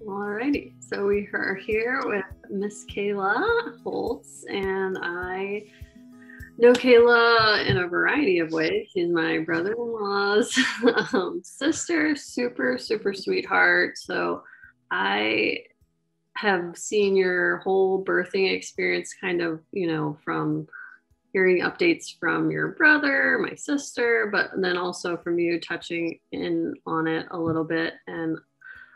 Alrighty, so we are here with Miss Kayla Holtz, and I know Kayla in a variety of ways. She's my brother-in-law's sister, super, super sweetheart. So I have seen your whole birthing experience kind of, from hearing updates from your brother, my sister, but then also from you touching in on it a little bit. And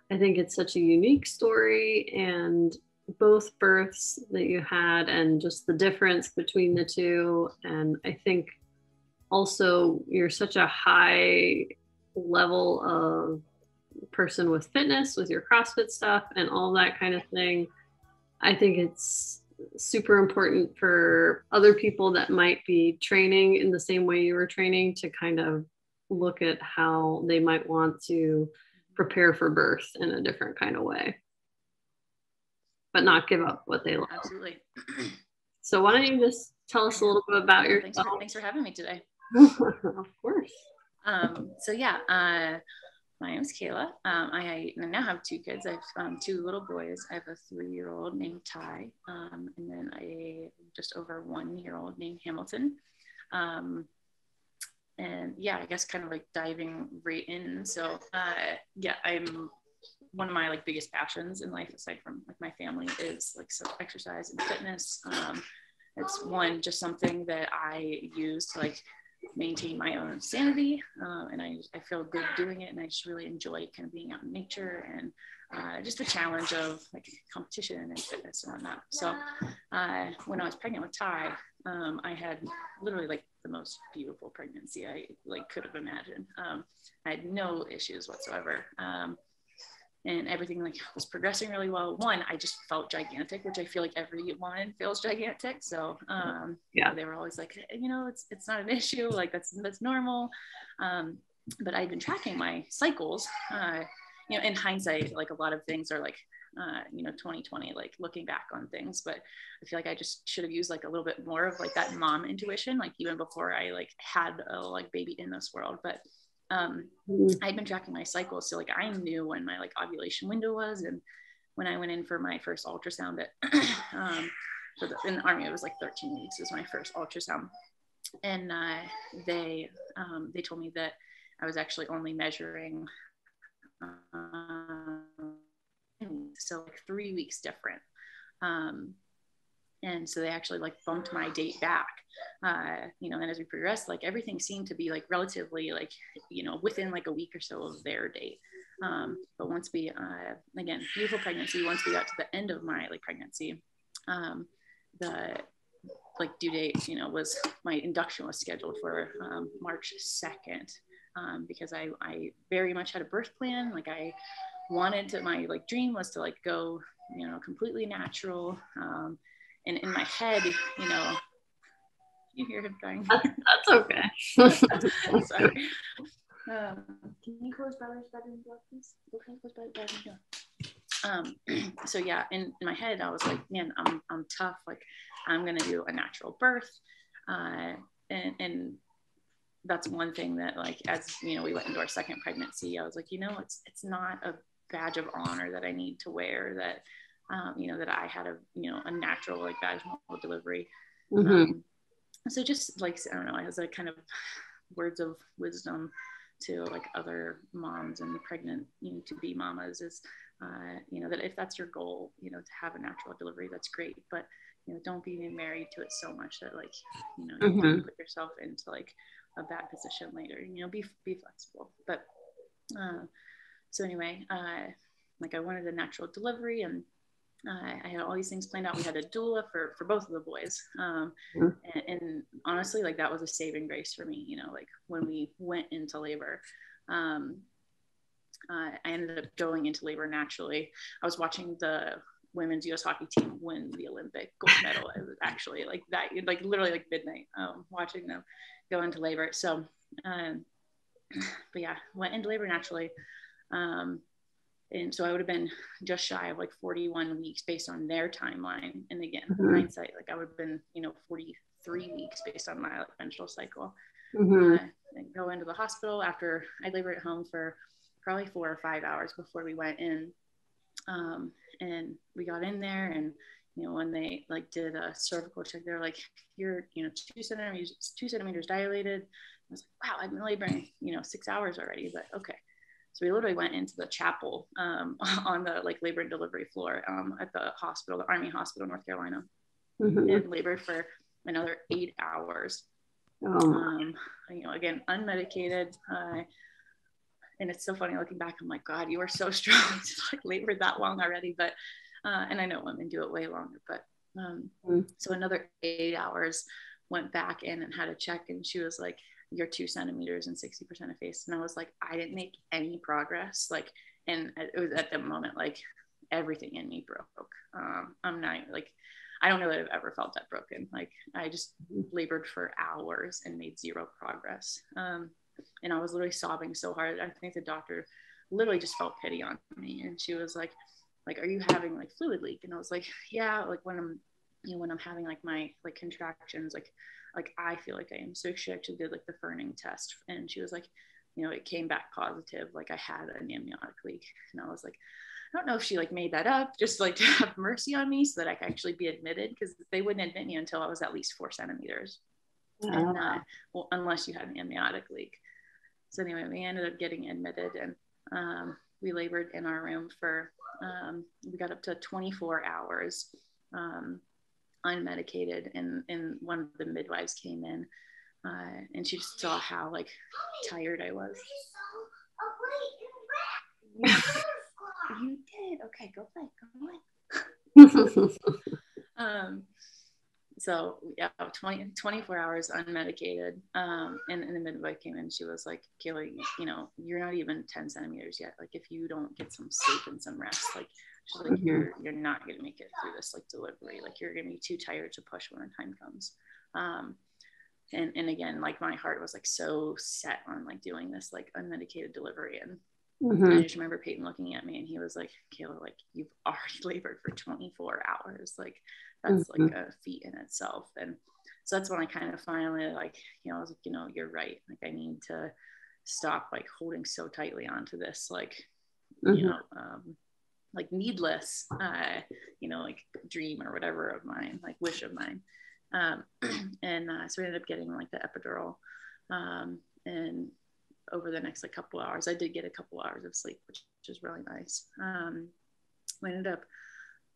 I think it's such a unique story, and both births that you had and just the difference between the two. And I think also you're such a high level of person with fitness, with your CrossFit stuff and all that kind of thing. I think it's super important for other people that might be training in the same way you were training to kind of look at how they might want to prepare for birth in a different kind of way, but not give up what they love. Absolutely. So why don't you just tell us a little bit about yourself? Thanks for having me today. Of course. My name is Kayla. I now have two kids. I have two little boys. I have a 3-year-old named Ty, and then a just over 1-year-old named Hamilton. And yeah, I guess kind of like diving right in. So I'm one of my like biggest passions in life, aside from like my family, is like exercise and fitness. It's just something that I use to like maintain my own sanity, and I feel good doing it, and I just really enjoy kind of being out in nature and just the challenge of like competition and fitness and whatnot. So when I was pregnant with Ty, I had literally like the most beautiful pregnancy I like could have imagined. I had no issues whatsoever. And everything like was progressing really well. One, I just felt gigantic, which I feel like everyone feels gigantic. So they were always like, it's not an issue. Like that's normal. But I'd been tracking my cycles. In hindsight, like a lot of things are like, 2020, like looking back on things. But I feel like I just should have used like a little bit more of like that mom intuition, like even before I like had a like baby in this world. But I'd been tracking my cycles, so like I knew when my like ovulation window was, and when I went in for my first ultrasound in the Army, it was like 13 weeks was my first ultrasound, and they told me that I was actually only measuring so like 3 weeks different. And so they actually like bumped my date back, and as we progressed, like everything seemed to be like relatively like, within like a week or so of their date. But once we, again, beautiful pregnancy, once we got to the end of my like pregnancy, the like due date, was my induction was scheduled for March 2nd, because I very much had a birth plan. Like I wanted to, my like dream was to like go, completely natural. And in my head, you hear him crying. That's okay. Sorry. Can you close brother's bedroom door, please? Okay, close brother's bedroom door. So yeah, in my head, I was like, man, I'm tough. Like I'm gonna do a natural birth, and that's one thing that like as we went into our second pregnancy, I was like, it's not a badge of honor that I need to wear that. That I had a natural like vaginal delivery. Mm-hmm. So just like, I don't know, as a kind of words of wisdom to like other moms and pregnant, to be mamas is, that if that's your goal, to have a natural delivery, that's great. But, don't be married to it so much that like, you can put yourself into like a bad position later, be flexible. But, so anyway, like I wanted a natural delivery, and I had all these things planned out. We had a doula for both of the boys. And honestly, like that was a saving grace for me, like when we went into labor, I ended up going into labor naturally. I was watching the women's U.S. hockey team win the Olympic gold medal. It was actually like that, like literally like midnight, watching them go into labor. So, but yeah, went into labor naturally. And so I would have been just shy of like 41 weeks based on their timeline. And again, hindsight, like I would have been, 43 weeks based on my like menstrual cycle. And go into the hospital after I labored at home for probably 4 or 5 hours before we went in. And we got in there, and when they like did a cervical check, they're like, you're 2 centimeters dilated. I was like, wow, I've been laboring 6 hours already, but okay. So we literally went into the chapel on the like labor and delivery floor at the hospital, the Army Hospital, North Carolina, and labored for another 8 hours. Again, unmedicated. And it's so funny looking back. I'm like, God, you are so strong to like labor that long already. But and I know women do it way longer. But so another 8 hours, went back in and had a check, and she was like, you're 2 centimeters and 60% effaced. And I was like, I didn't make any progress. Like, and it was at the moment, like everything in me broke. I'm not like, I don't know that I've ever felt that broken. Like I just labored for hours and made zero progress. And I was literally sobbing so hard. I think the doctor literally just felt pity on me. And she was like, are you having like fluid leak? And I was like, yeah, like when I'm having like my like contractions, like I feel like I am. So she actually did like the Ferning test, and she was like, it came back positive. Like I had an amniotic leak. And I was like, I don't know if she like made that up just like to have mercy on me so that I could actually be admitted, because they wouldn't admit me until I was at least 4 centimeters. And well, unless you had an amniotic leak. So anyway, we ended up getting admitted, and we labored in our room for, we got up to 24 hours unmedicated. And one of the midwives came in, and she just saw how like tired I was. You did? Okay, go play. So yeah, 24 hours unmedicated. And the midwife came in. She was like, Kayla, you're not even 10 centimeters yet. Like if you don't get some sleep and some rest, like she's like, you're not going to make it through this like delivery. Like you're going to be too tired to push when the time comes. And again, like my heart was like so set on like doing this like unmedicated delivery. And I just remember Peyton looking at me, and he was like, Kayla, like you've already labored for 24 hours. Like that's like a feat in itself. And so that's when I kind of finally like, I was like, you're right. Like I need to stop like holding so tightly onto this, like, like needless, like dream or whatever of mine, like wish of mine. So we ended up getting like the epidural, and over the next like couple hours, I did get a couple hours of sleep, which is really nice. We ended up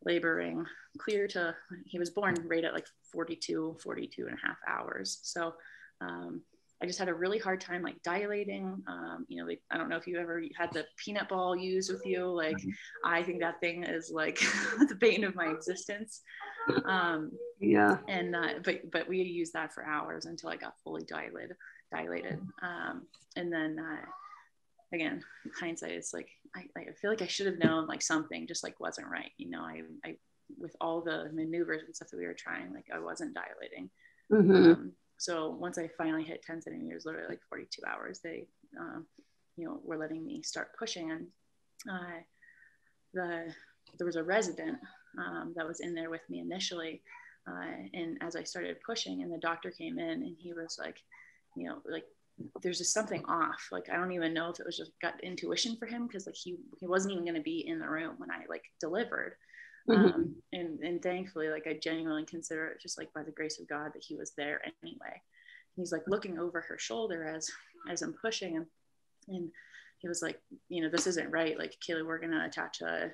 laboring clear to, he was born right at like 42 and a half hours. So I just had a really hard time like dilating. Like, I don't know if you ever had the peanut ball used with you. Like, I think that thing is like the bane of my existence. Yeah. And but we used that for hours until I got fully dilated. And then again, hindsight, it's like I feel like I should have known like something just like wasn't right. I with all the maneuvers and stuff that we were trying, like I wasn't dilating. So once I finally hit 10 centimeters, literally like 42 hours, they were letting me start pushing. And there was a resident that was in there with me initially. And as I started pushing, and the doctor came in, and he was like, like there's just something off. Like, I don't even know if it was just gut intuition for him, because like he wasn't even going to be in the room when I like delivered. And thankfully, like I genuinely consider it just like by the grace of God that he was there anyway. He's like looking over her shoulder as I'm pushing, and he was like, this isn't right. Like, Kayla, we're going to attach a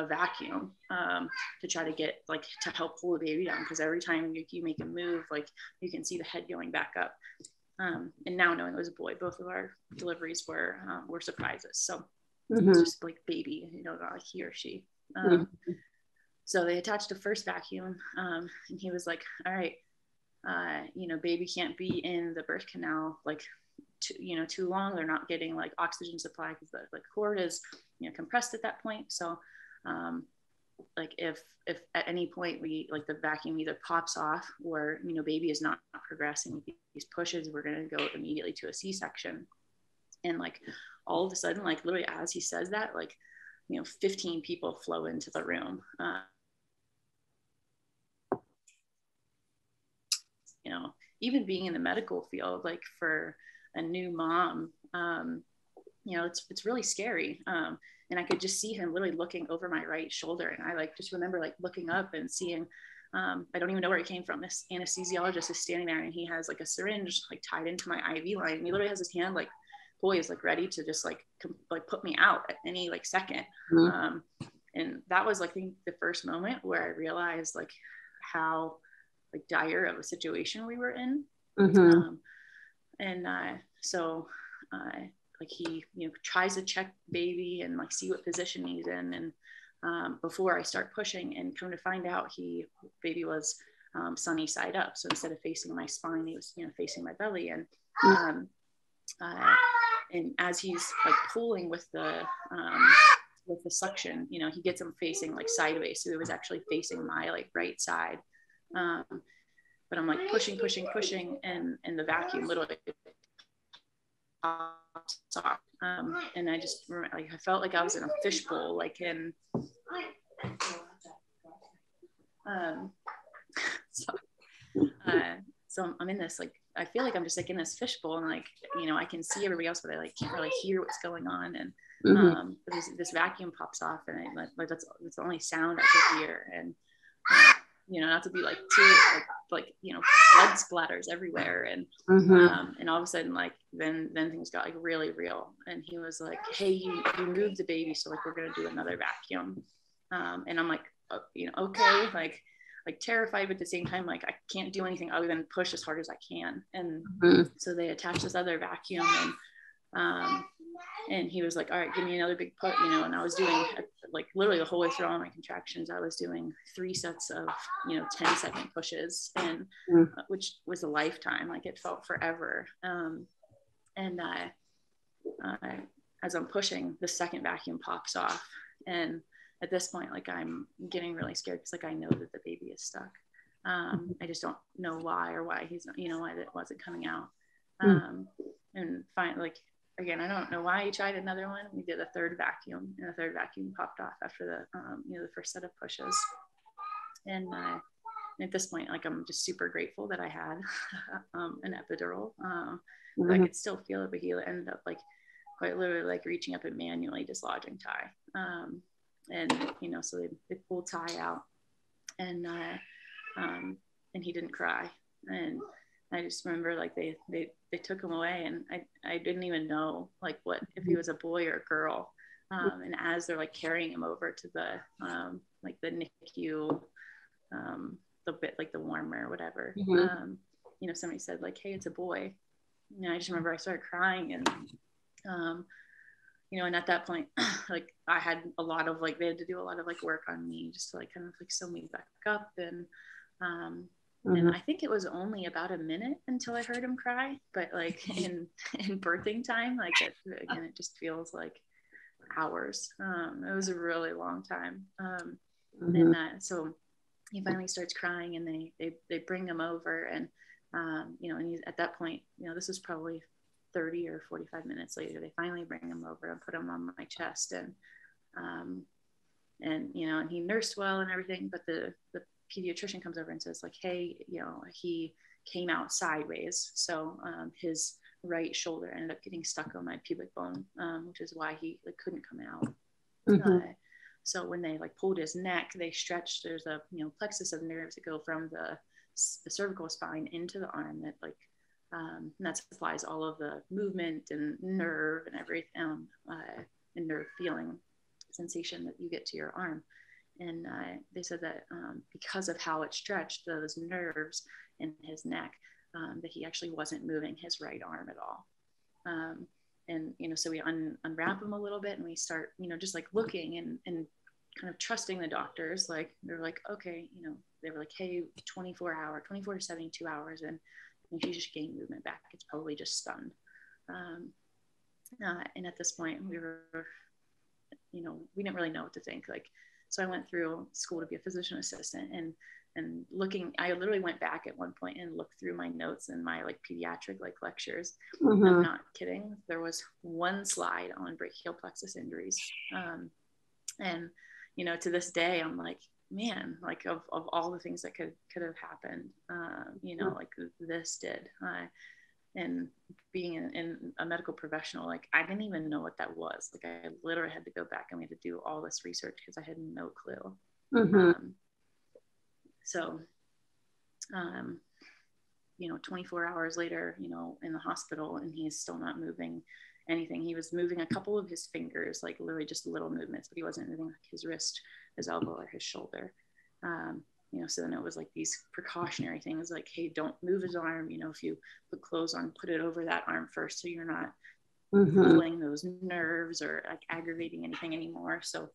vacuum to try to get like to help pull the baby down, because every time you make a move, like you can see the head going back up. And now knowing it was a boy, both of our deliveries were surprises. So it's just like baby, not like he or she. So they attached the first vacuum, and he was like, all right, baby can't be in the birth canal like too long. They're not getting like oxygen supply because the like cord is compressed at that point. So like if at any point we like the vacuum either pops off, or baby is not progressing with these pushes, we're going to go immediately to a C-section. And like all of a sudden, like literally as he says that, like 15 people flow into the room. Even being in the medical field, like for a new mom, you know, it's really scary. And I could just see him literally looking over my right shoulder. And I like, just remember like looking up and seeing, I don't even know where he came from. This anesthesiologist is standing there and he has like a syringe like tied into my IV line. And he literally has his hand like poised, like ready to just like put me out at any like second. Mm-hmm. And that was like, I think the first moment where I realized like how like dire of a situation we were in. Mm-hmm. So like he, you know, tries to check baby and like see what position he's in. And before I start pushing, and come to find out baby was sunny side up. So instead of facing my spine, he was, you know, facing my belly. And as he's like pulling with the suction, you know, he gets him facing like sideways. So it was actually facing my like right side. But I'm like pushing, and the vacuum literally pops off. And I just remember, like, I felt like I was in a fishbowl, like in, so I'm in this, like, I feel like I'm just like in this fishbowl, and like, you know, I can see everybody else, but I like can't really hear what's going on. And this vacuum pops off, and like that's the only sound I could hear. And you know, not to be like too like you know, blood splatters everywhere. And and all of a sudden, like then things got like really real. And he was like, hey, you moved the baby, so like we're gonna do another vacuum. And I'm like, you know, okay, like terrified, but at the same time, like I can't do anything other than push as hard as I can. And so they attached this other vacuum, and he was like, all right, give me another big put, you know. And I was doing like literally the whole way through all my contractions, I was doing 3 sets of, you know, 10-second pushes, and which was a lifetime. Like it felt forever. And as I'm pushing, the second vacuum pops off. And at this point, like I'm getting really scared, because like I know that the baby is stuck. I just don't know why, or why he's not, you know, why that wasn't coming out. And finally, like, again, I don't know why he tried another one. We did a third vacuum, and the third vacuum popped off after the, you know, the first set of pushes. And at this point, like, I'm just super grateful that I had an epidural. I could still feel it, but he ended up like quite literally like reaching up and manually dislodging Ty. And, you know, so they pulled Ty out, and he didn't cry. And I just remember like they took him away, and I didn't even know like what, if he was a boy or a girl. And as they're like carrying him over to the like the NICU, the bit like the warmer or whatever, you know, somebody said like, hey, it's a boy. And I just remember I started crying, and you know, and at that point, like I had a lot of like, they had to do a lot of like work on me just to like kind of like sew me back up. And and I think it was only about a minute until I heard him cry, but like in birthing time, like again, it just feels like hours. It was a really long time. And so he finally starts crying, and they bring him over, and you know, and he's at that point, you know, this is probably 30 or 45 minutes later, they finally bring him over and put him on my chest. And you know, and he nursed well and everything, but the pediatrician comes over and says like, hey, you know, he came out sideways, so his right shoulder ended up getting stuck on my pubic bone, which is why he like couldn't come out. So when they like pulled his neck, they stretched, there's a, you know, plexus of nerves that go from the cervical spine into the arm that like and that supplies all of the movement and nerve and everything, and nerve feeling sensation that you get to your arm. And they said that because of how it stretched those nerves in his neck, that he actually wasn't moving his right arm at all. And, you know, so we unwrap him a little bit, and we start, you know, just like looking and kind of trusting the doctors. Like, they're like, okay, you know, they were like, hey, 24 to 72 hours. And if you just gain movement back, it's probably just stunned. And at this point, we were, you know, we didn't really know what to think. Like, so I went through school to be a physician assistant, and looking, I literally went back at one point and looked through my notes and my like pediatric like lectures. I'm not kidding. There was one slide on brachial plexus injuries. And, you know, to this day, I'm like, man, like of all the things that could have happened, you know, like this did. and being in a medical professional, like I didn't even know what that was. Like I literally had to go back and we had to do all this research because I had no clue. So, 24 hours later, in the hospital, and he's still not moving anything. He was moving a couple of his fingers, like literally just little movements, but he wasn't moving like his wrist, his elbow, or his shoulder. So then it was like these precautionary things like, hey, don't move his arm. If you put clothes on, put it over that arm first so you're not pulling those nerves or like aggravating anything anymore. So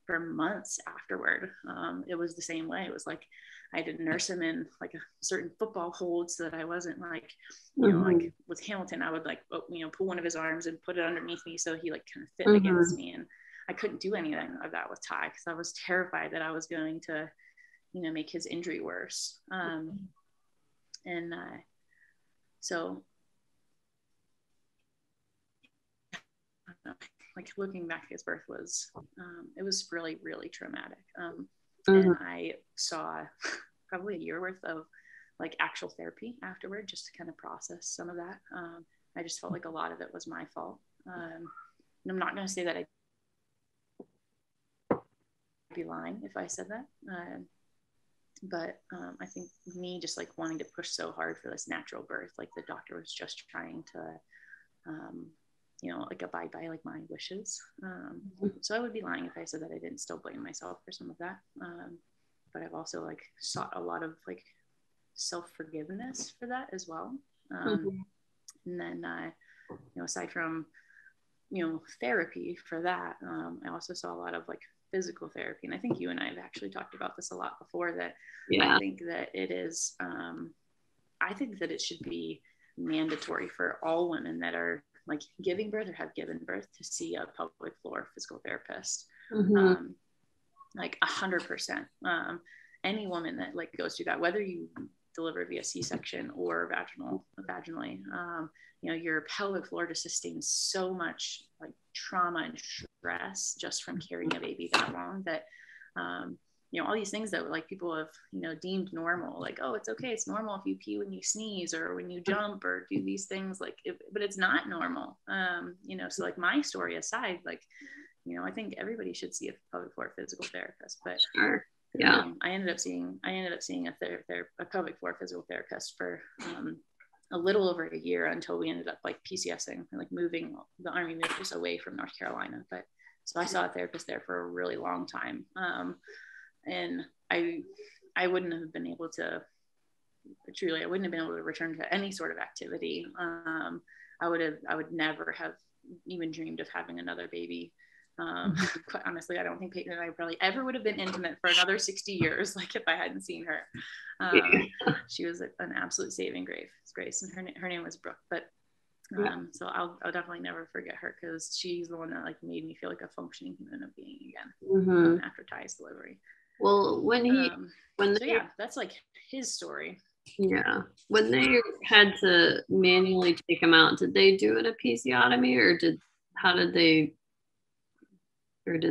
for months afterward, it was the same way. It was like I had to nurse him in like a certain football hold so that I wasn't like, like with Hamilton, I would like, pull one of his arms and put it underneath me so he like kind of fit against me. And I couldn't do anything of that with Ty because I was terrified that I was going to, make his injury worse. So like looking back, his birth was, it was really, really traumatic. And I saw probably a year worth of like actual therapy afterward, just to kind of process some of that. I just felt like a lot of it was my fault. And I'm not going to say that I'd be lying if I said that. But I think me just like wanting to push so hard for this natural birth, like the doctor was just trying to, like abide by like my wishes. So I would be lying if I said that I didn't still blame myself for some of that. But I've also like sought a lot of like self-forgiveness for that as well. And then, aside from, therapy for that, I also saw a lot of like physical therapy. And I think you and I have actually talked about this a lot before, that I think that it is, I think that it should be mandatory for all women that are like giving birth or have given birth to see a pelvic floor physical therapist. Like 100%. Any woman that like goes through that, whether you deliver via C-section or vaginally, your pelvic floor just sustains so much like trauma and stress just from carrying a baby that long that, all these things that like people have, deemed normal, like, oh, it's okay, it's normal if you pee when you sneeze or when you jump or do these things, like, but it's not normal. So like my story aside, like, I think everybody should see a pelvic floor physical therapist, but sure. I ended up seeing a pelvic floor physical therapist for a little over a year until we ended up like PCSing and like moving the Army moved us away from North Carolina. But so I saw a therapist there for a really long time. And I wouldn't have been able to return to any sort of activity. I would never have even dreamed of having another baby. Quite honestly, I don't think Peyton and I probably ever would have been intimate for another 60 years, like if I hadn't seen her. She was an absolute saving grace, and her name was Brooke. But so I'll definitely never forget her because she's the one that like made me feel like a functioning human being again after Ty's delivery. Well, that's like his story. Yeah, when they had to manually take him out, did they do an episiotomy or did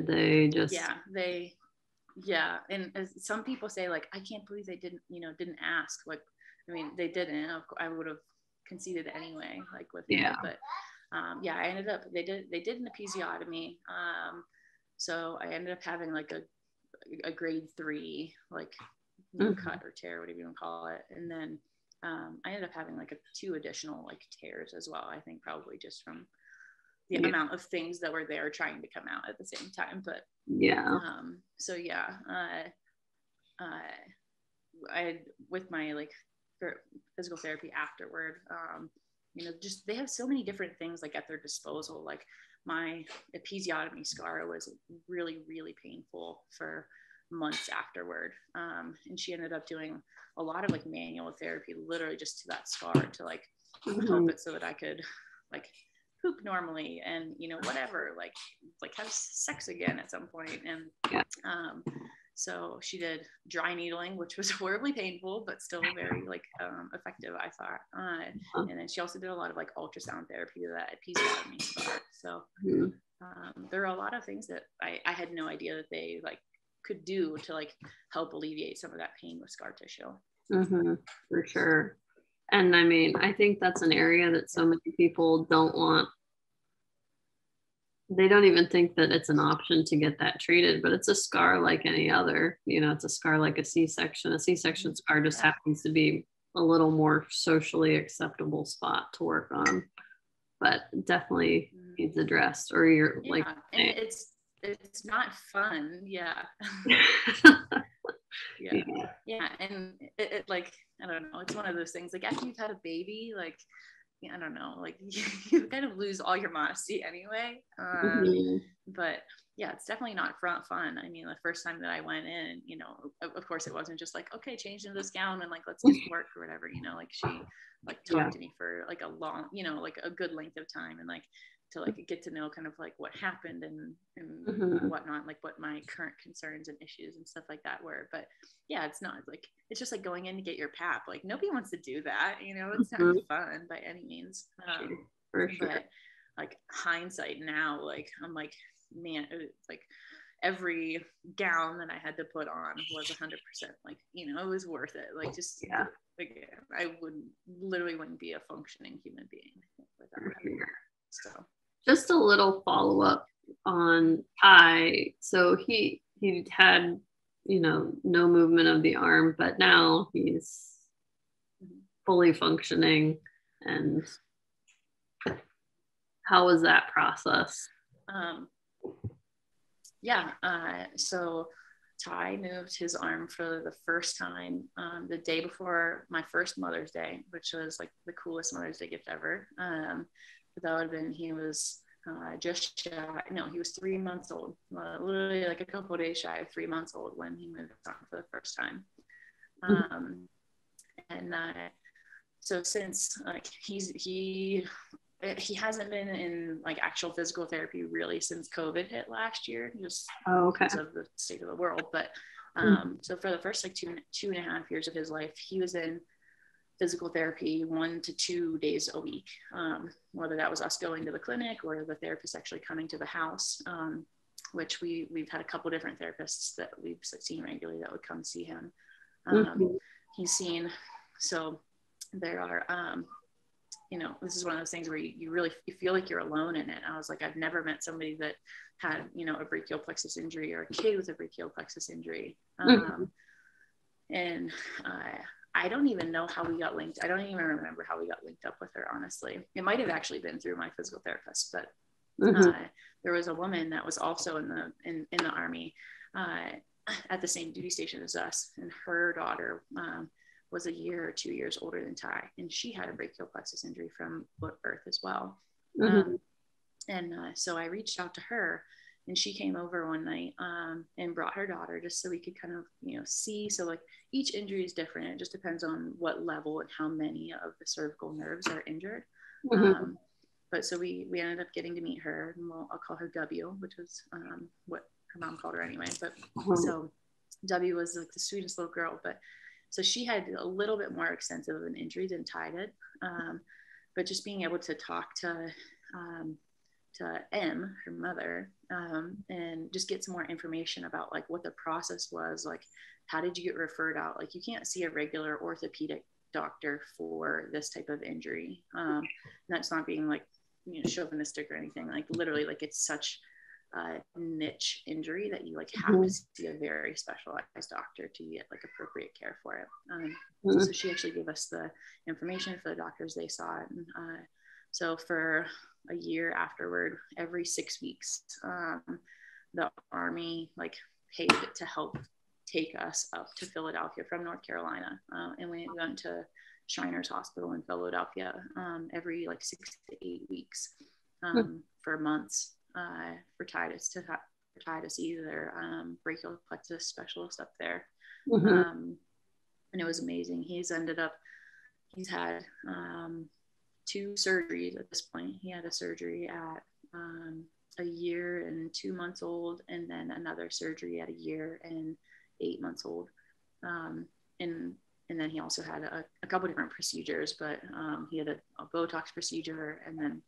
they just? And as some people say, like, I can't believe they didn't ask. Like, I mean, they didn't. I would have conceded anyway, like with him. But I ended up they did an episiotomy. So I ended up having like a grade 3 like cut or tear, whatever you want to call it, and then I ended up having like 2 additional like tears as well. I think probably just from the amount of things that were there trying to come out at the same time. But I with my like physical therapy afterward, just they have so many different things like at their disposal. Like my episiotomy scar was really, really painful for months afterward. And she ended up doing a lot of like manual therapy, literally just to that scar to like help it so that I could like poop normally and whatever, like have sex again at some point. And so she did dry needling, which was horribly painful but still very like effective, I thought. And then she also did a lot of like ultrasound therapy to that episiotomy scar. So there are a lot of things that I had no idea that they like could do to like help alleviate some of that pain with scar tissue. For sure. And I mean, I think that's an area that so many people don't want. They don't even think that it's an option to get that treated, but it's a scar like any other. You know, it's a scar like a C-section. A C-section scar just happens to be a little more socially acceptable spot to work on, but definitely needs addressed. Or you're like, and it's not fun. Yeah. Yeah. And it like, I don't know, it's one of those things, like after you've had a baby, like, I don't know, like you kind of lose all your modesty anyway. But yeah, it's definitely not fun. I mean, the first time that I went in, you know, of course it wasn't just like, okay, change into this gown and like, let's get to work or whatever, you know, like she like talked to me for like a long, you know, like a good length of time, and like to like get to know kind of like what happened and whatnot, like what my current concerns and issues and stuff like that were. But yeah, it's not like, it's just like going in to get your pap. Like nobody wants to do that, you know, it's not fun by any means. For sure. But like hindsight now, like I'm like, man, like every gown that I had to put on was 100%, like, you know, it was worth it. Like just like I wouldn't be a functioning human being without it. So just a little follow-up on Ty. So he had, you know, no movement of the arm, but now he's fully functioning. And how was that process? So Ty moved his arm for the first time the day before my first Mother's Day, which was like the coolest Mother's Day gift ever. But that would have been, he was he was 3 months old, literally like a couple of days shy of 3 months old when he moved his arm for the first time. So since like he hasn't been in like actual physical therapy really since COVID hit last year, just because of the state of the world. But so for the first like two and a half years of his life, he was in physical therapy 1 to 2 days a week, whether that was us going to the clinic or the therapist actually coming to the house, which we've had a couple different therapists that we've seen regularly that would come see him. He's seen, so there are, you know, this is one of those things where you really feel like you're alone in it. I was like, I've never met somebody that had, you know, a brachial plexus injury or a kid with a brachial plexus injury. And I don't even know how we got linked. I don't even remember how we got linked up with her, honestly. It might have actually been through my physical therapist, but there was a woman that was also in the Army at the same duty station as us, and her daughter was 1 year or 2 years older than Ty, and she had a brachial plexus injury from birth as well. So I reached out to her, and she came over one night and brought her daughter just so we could kind of, you know, see. So like each injury is different. It just depends on what level and how many of the cervical nerves are injured. But so we ended up getting to meet her, and I'll call her W, which was what her mom called her anyway. But so W was like the sweetest little girl. But so she had a little bit more extensive of an injury than Ty did. But just being able to talk to M, her mother, and just get some more information about like what the process was, like how did you get referred out? Like you can't see a regular orthopedic doctor for this type of injury. And that's not being like, you know, chauvinistic or anything. Like literally, like it's such a niche injury that you like have to see a very specialized doctor to get like appropriate care for it. So she actually gave us the information for the doctors they saw it. And so for a year afterward, every 6 weeks, the Army like paid to help take us up to Philadelphia from North Carolina. And we went to Shriners Hospital in Philadelphia every like 6 to 8 weeks for months for Ty to see their brachial plexus specialist up there. And it was amazing. He's had 2 surgeries at this point. He had a surgery at 1 year and 2 months old, and then another surgery at 1 year and 8 months old. And then he also had a couple different procedures, but he had a Botox procedure. And then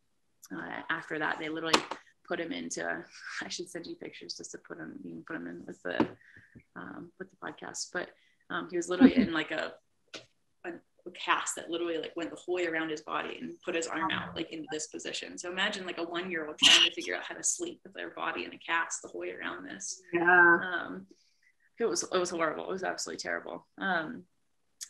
after that, they literally put him into, I should send you pictures just to put him in with the podcast. But he was literally in like a cast that literally like went the whole way around his body and put his arm out like into this position. So imagine like a 1-year-old trying to figure out how to sleep with their body in a cast the whole way around this. It was horrible. It was absolutely terrible.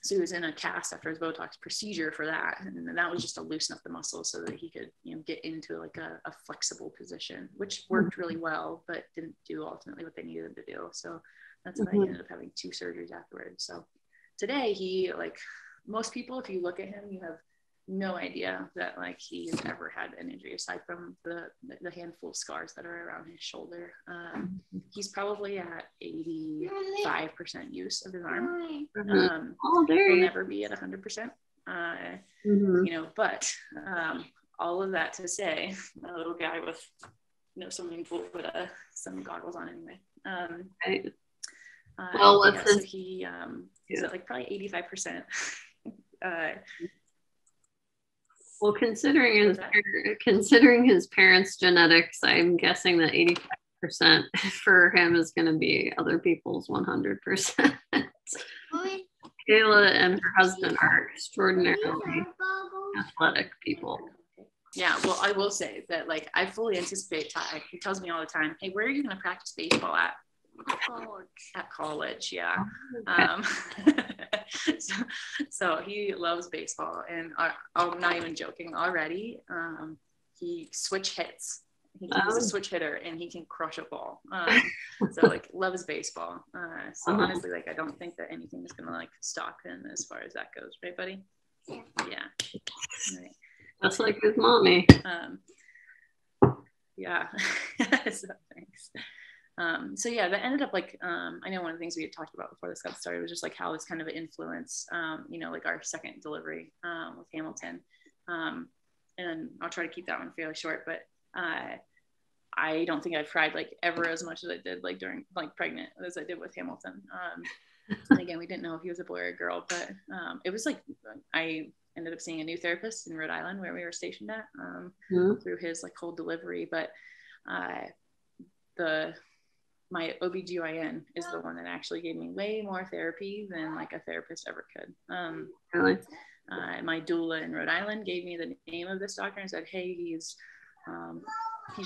So he was in a cast after his Botox procedure for that, and that was just to loosen up the muscles so that he could, you know, get into like a flexible position, which worked really well, but didn't do ultimately what they needed him to do. So that's why he ended up having 2 surgeries afterwards. So today he, like most people, if you look at him, you have no idea that like he has ever had an injury aside from the handful of scars that are around his shoulder. He's probably at 85% use of his arm. He'll never be at 100%. You know, but all of that to say, a little guy with no swimming pool, but some goggles on anyway. Well, yeah, so he is at like probably 85%. Well, considering his parents' genetics, I'm guessing that 85% for him is going to be other people's 100%. Kayla and her husband are extraordinarily athletic people. Yeah, well, I will say that, like, I fully anticipate Ty. He tells me all the time, "Hey, where are you going to practice baseball at?" At college, yeah. So he loves baseball, and I'm not even joking. Already, he switch hits. He's a switch hitter, and he can crush a ball. So like loves baseball. So honestly, like I don't think that anything is gonna like stop him as far as that goes, right, buddy? Yeah. Right. Just like his mommy. Yeah. So thanks. So yeah, that ended up like, I know one of the things we had talked about before this got started was just like how this kind of influenced, you know, like our second delivery with Hamilton. And I'll try to keep that one fairly short, but I don't think I've cried like ever as much as I did like during like pregnant as I did with Hamilton. And again, we didn't know if he was a boy or a girl, but it was like, I ended up seeing a new therapist in Rhode Island where we were stationed at through his like whole delivery. But my OBGYN is the one that actually gave me way more therapy than like a therapist ever could. Really? My doula in Rhode Island gave me the name of this doctor and said, "Hey, he's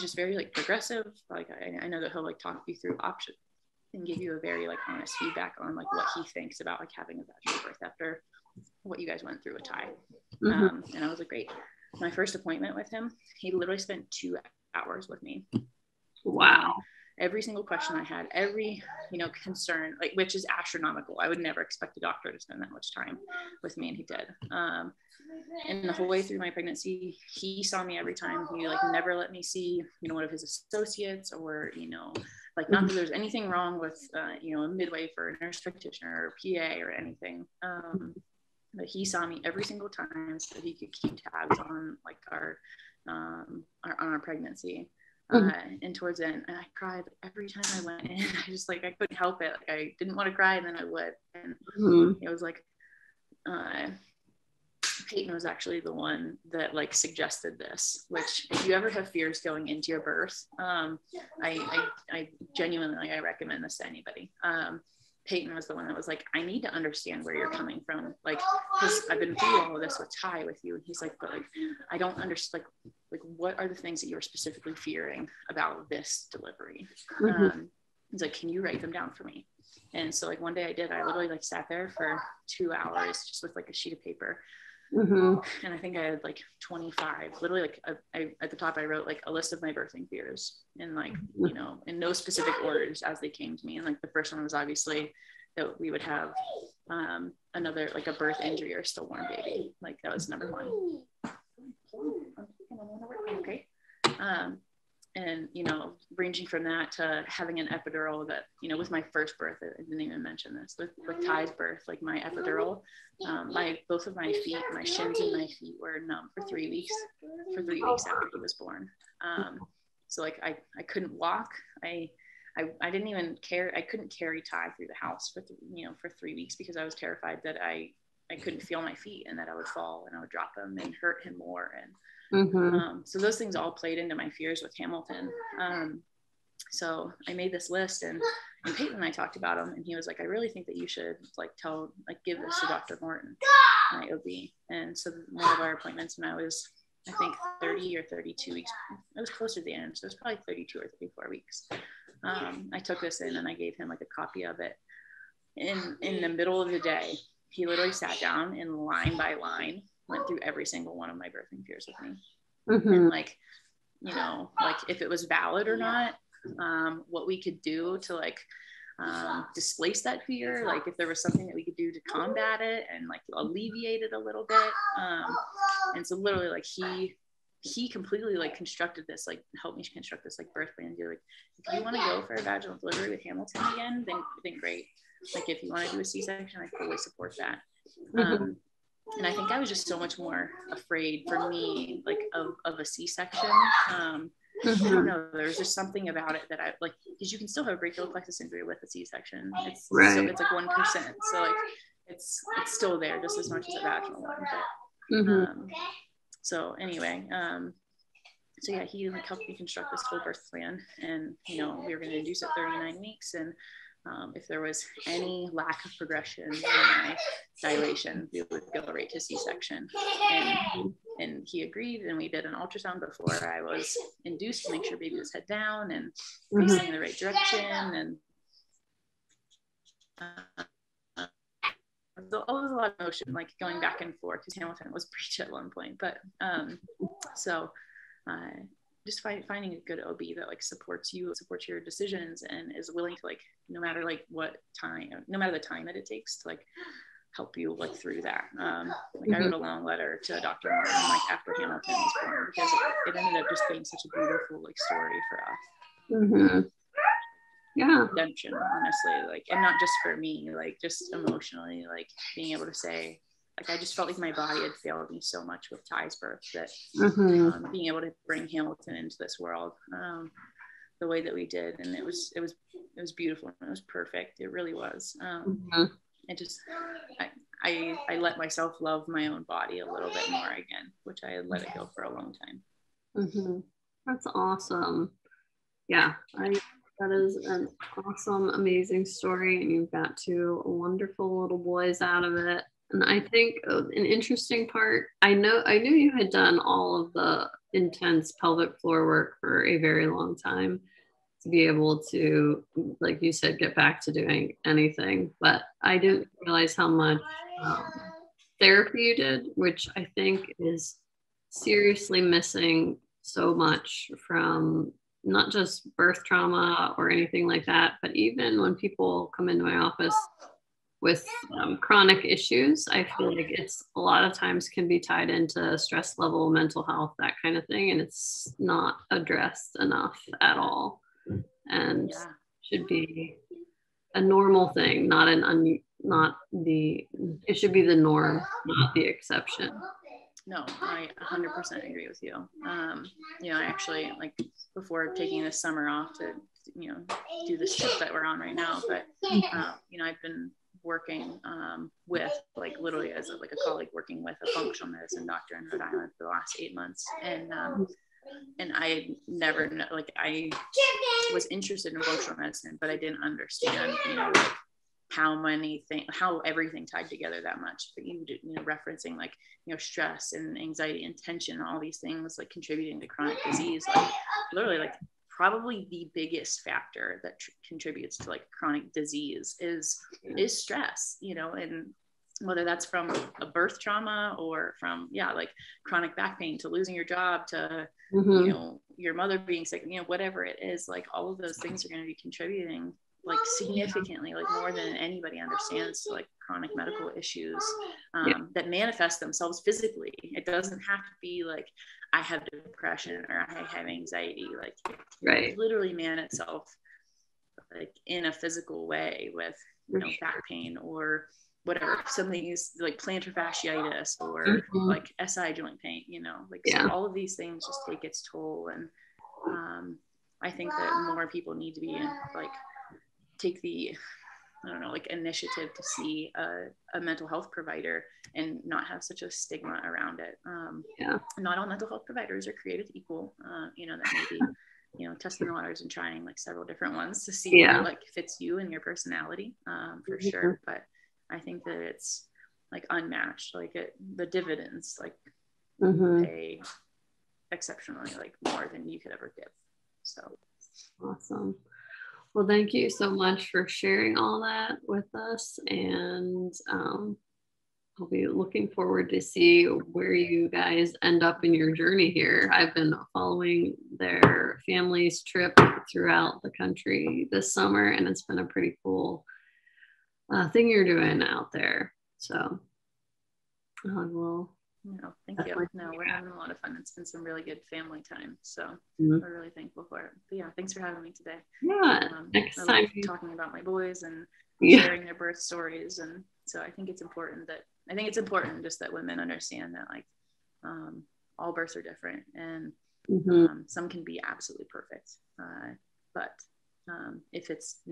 just very like progressive. Like I know that he'll like talk you through options and give you a very like honest feedback on like what he thinks about like having a vaginal birth after what you guys went through with Ty." And I was like, great. My first appointment with him, he literally spent 2 hours with me. Wow. Every single question I had, every, you know, concern, like, which is astronomical. I would never expect a doctor to spend that much time with me, and he did. And the whole way through my pregnancy, he saw me every time. He like never let me see, you know, one of his associates or, you know, like not that there's anything wrong with, you know, a midwife or a nurse practitioner or PA or anything. But he saw me every single time so that he could keep tabs on like on our pregnancy. And towards the end, and I cried every time I went in. I just like, I couldn't help it. Like I didn't want to cry, and then I would. And it was like, Peyton was actually the one that like suggested this, which if you ever have fears going into your birth, I genuinely, like, I recommend this to anybody. Peyton was the one that was like, I need to understand where you're coming from. Like, because I've been through all of this with Ty with you. And he's like, but like, I don't understand, like what are the things that you're specifically fearing about this delivery? He's like, can you write them down for me? And so like one day I did. I literally like sat there for 2 hours just with like a sheet of paper. And I think I had like 25, literally like I at the top I wrote like a list of my birthing fears, and like, you know, in no specific orders as they came to me. And like the first one was obviously that we would have another like a birth injury or stillborn baby. Like that was number one. Okay. And, you know, ranging from that to having an epidural that, you know, with my first birth, I didn't even mention this, with Ty's birth, like my epidural, both of my feet, my shins and my feet were numb for 3 weeks after he was born. So like I couldn't walk. I didn't even care. I couldn't carry Ty through the house for 3 weeks because I was terrified that I couldn't feel my feet and that I would fall and I would drop him and hurt him more. And so those things all played into my fears with Hamilton. So I made this list, and Peyton and I talked about him, and he was like, I really think that you should like give this to Dr. Morton. my OB. And so one of our appointments when I was, I think 30 or 32 weeks, it was closer to the end. So it was probably 32 or 34 weeks. I took this in and I gave him like a copy of it. In the middle of the day, he literally sat down and line by line went through every single one of my birthing fears with me. And like, you know, like if it was valid or not, what we could do to like displace that fear, like if there was something that we could do to combat it and like alleviate it a little bit. And so literally like he completely like constructed this, like helped me construct this like birth plan. Like, if you want to go for a vaginal delivery with Hamilton again, then great. Like if you want to do a C-section, I fully support that. And I think I was just so much more afraid for me, like of a C-section. I don't know. There's just something about it that I like, because you can still have brachial plexus injury with a C-section. It's right. So it's like 1%. So like it's still there just as much as a vaginal one. But, so anyway, so yeah, he like helped me construct this whole birth plan, and you know we were going to induce at 39 weeks, and if there was any lack of progression in my dilation, we would go right to C-section. And he agreed, and we did an ultrasound before I was induced to make sure baby was head down and facing in the right direction. And there was a lot of motion, like going back and forth, because Hamilton was breech at one point. But just finding a good OB that like supports you, supports your decisions, and is willing to like, no matter like what time, no matter the time that it takes to like help you like through that. Like I wrote a long letter to Dr. Martin like after Hamilton was born, because it ended up just being such a beautiful like story for us. Yeah. Redemption, honestly, like, and not just for me, like just emotionally, like being able to say, like, I just felt like my body had failed me so much with Ty's birth that being able to bring Hamilton into this world the way that we did, and it was beautiful, and it was perfect. It really was. It just, I let myself love my own body a little bit more again, which I had let it go for a long time. That's awesome. Yeah, that is an awesome, amazing story, and you've got two wonderful little boys out of it. And I think an interesting part, I knew you had done all of the intense pelvic floor work for a very long time to be able to, like you said, get back to doing anything. But I didn't realize how much therapy you did, which I think is seriously missing so much from not just birth trauma or anything like that, but even when people come into my office with chronic issues, I feel like it's a lot of times can be tied into stress level, mental health, that kind of thing. And it's not addressed enough at all. And should be a normal thing, it should be the norm, not the exception. No, I 100% agree with you. You know, I actually, like, before taking this summer off to, you know, do this trip that we're on right now, but, you know, I've been working with, like, literally as a colleague, working with a functional medicine doctor in Rhode Island for the last 8 months. And I never, like, I was interested in functional medicine, but I didn't understand, you know, like, how everything tied together that much. But you know, referencing, like, you know, stress and anxiety and tension, all these things like contributing to chronic disease, like literally, like, probably the biggest factor that contributes to like chronic disease is stress, you know, and whether that's from a birth trauma or from like chronic back pain to losing your job to you know, your mother being sick, you know, whatever it is, like all of those things are going to be contributing like significantly, like more than anybody understands, to like chronic medical issues that manifest themselves physically. It doesn't have to be like I have depression or I have anxiety, like it literally manifests itself like in a physical way with, you know, back pain or whatever, something is like plantar fasciitis or like SI joint pain, you know, like so all of these things just take its toll. And I think that more people need to be like take the, I don't know, like initiative to see a mental health provider and not have such a stigma around it. Not all mental health providers are created equal. You know, that may be, you know, testing the waters and trying like several different ones to see what like fits you and your personality for sure. But I think that it's like unmatched. Like the dividends like pay exceptionally like more than you could ever give. So awesome. Well, thank you so much for sharing all that with us, and I'll be looking forward to see where you guys end up in your journey here. I've been following their family's trip throughout the country this summer, and it's been a pretty cool thing you're doing out there. So I will. No, thank you. No, we're having a lot of fun. It's been some really good family time. So we're really thankful for it. But yeah, thanks for having me today. Yeah, next time. Talking about my boys and sharing their birth stories. And so I think it's important just that women understand that like all births are different, and some can be absolutely perfect. But if it's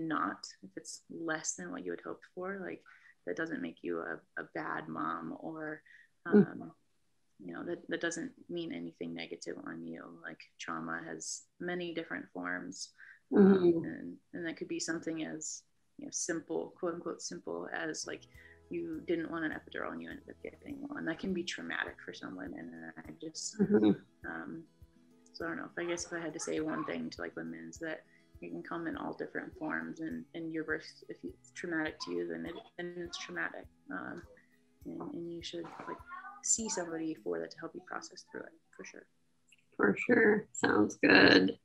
less than what you had hoped for, like that doesn't make you a bad mom, or you know, that doesn't mean anything negative on you. Like trauma has many different forms, and that could be something as, you know, simple, quote unquote simple, as like you didn't want an epidural and you ended up getting one. That can be traumatic for some women. And I just so I don't know, if I had to say one thing to like women, is that it can come in all different forms, and your birth, if it's traumatic to you, then it's traumatic, and you should like see somebody for that to help you process through it, for sure. For sure. Sounds good.